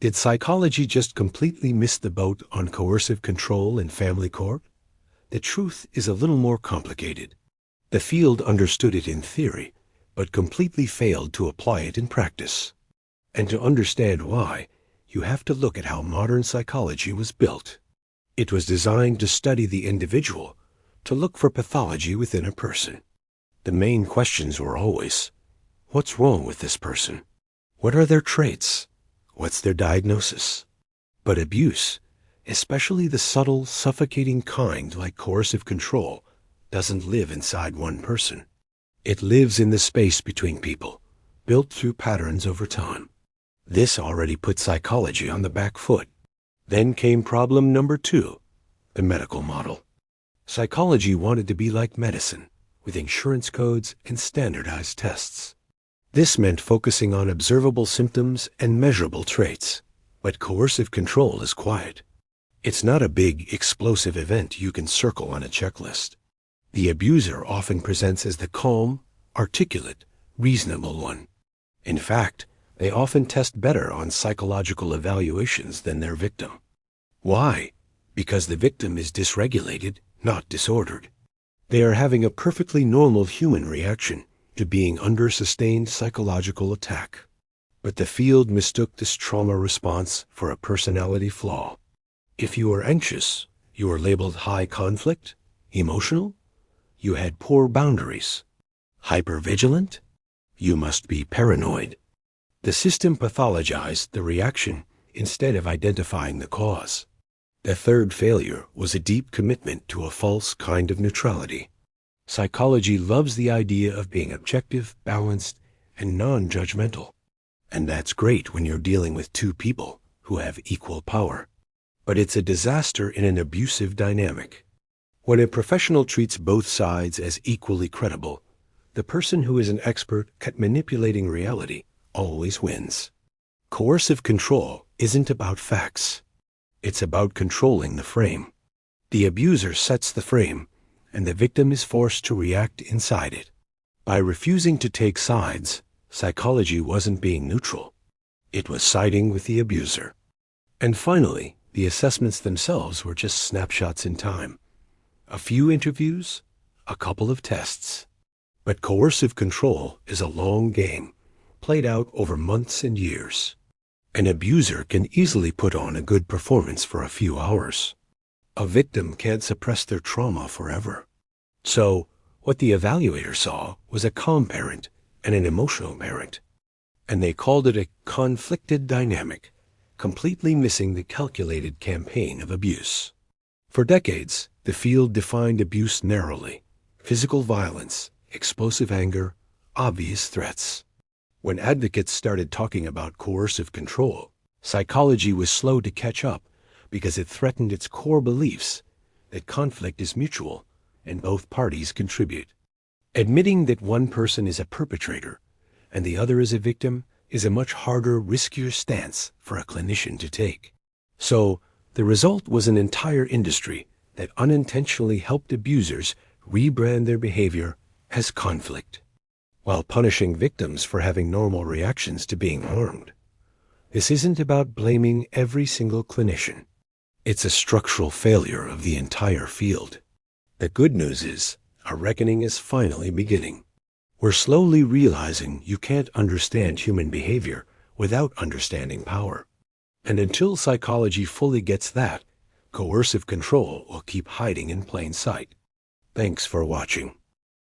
Did psychology just completely miss the boat on coercive control in family court? The truth is a little more complicated. The field understood it in theory, but completely failed to apply it in practice. And to understand why, you have to look at how modern psychology was built. It was designed to study the individual, to look for pathology within a person. The main questions were always, what's wrong with this person? What are their traits? What's their diagnosis? But abuse, especially the subtle, suffocating kind like coercive control, doesn't live inside one person. It lives in the space between people, built through patterns over time. This already put psychology on the back foot. Then came problem number 2, the medical model. Psychology wanted to be like medicine, with insurance codes and standardized tests. This meant focusing on observable symptoms and measurable traits. But coercive control is quiet. It's not a big, explosive event you can circle on a checklist. The abuser often presents as the calm, articulate, reasonable one. In fact, they often test better on psychological evaluations than their victim. Why? Because the victim is dysregulated, not disordered. They are having a perfectly normal human reaction to being under sustained psychological attack. But the field mistook this trauma response for a personality flaw. If you were anxious, you were labeled high conflict, emotional. You had poor boundaries. Hypervigilant? You must be paranoid. The system pathologized the reaction instead of identifying the cause. The third failure was a deep commitment to a false kind of neutrality. Psychology loves the idea of being objective, balanced, and non-judgmental. And that's great when you're dealing with two people who have equal power. But it's a disaster in an abusive dynamic. When a professional treats both sides as equally credible, the person who is an expert at manipulating reality always wins. Coercive control isn't about facts. It's about controlling the frame. The abuser sets the frame, and the victim is forced to react inside it. By refusing to take sides, psychology wasn't being neutral. It was siding with the abuser. And finally, the assessments themselves were just snapshots in time. A few interviews, a couple of tests. But coercive control is a long game, played out over months and years. An abuser can easily put on a good performance for a few hours. A victim can't suppress their trauma forever. So, what the evaluator saw was a calm parent and an emotional parent. And they called it a conflicted dynamic, completely missing the calculated campaign of abuse. For decades, the field defined abuse narrowly: physical violence, explosive anger, obvious threats. When advocates started talking about coercive control, psychology was slow to catch up because it threatened its core beliefs that conflict is mutual and both parties contribute. Admitting that one person is a perpetrator and the other is a victim is a much harder, riskier stance for a clinician to take. So, the result was an entire industry that unintentionally helped abusers rebrand their behavior as conflict, while punishing victims for having normal reactions to being harmed. This isn't about blaming every single clinician. It's a structural failure of the entire field. The good news is, our reckoning is finally beginning. We're slowly realizing you can't understand human behavior without understanding power. And until psychology fully gets that, coercive control will keep hiding in plain sight. Thanks for watching.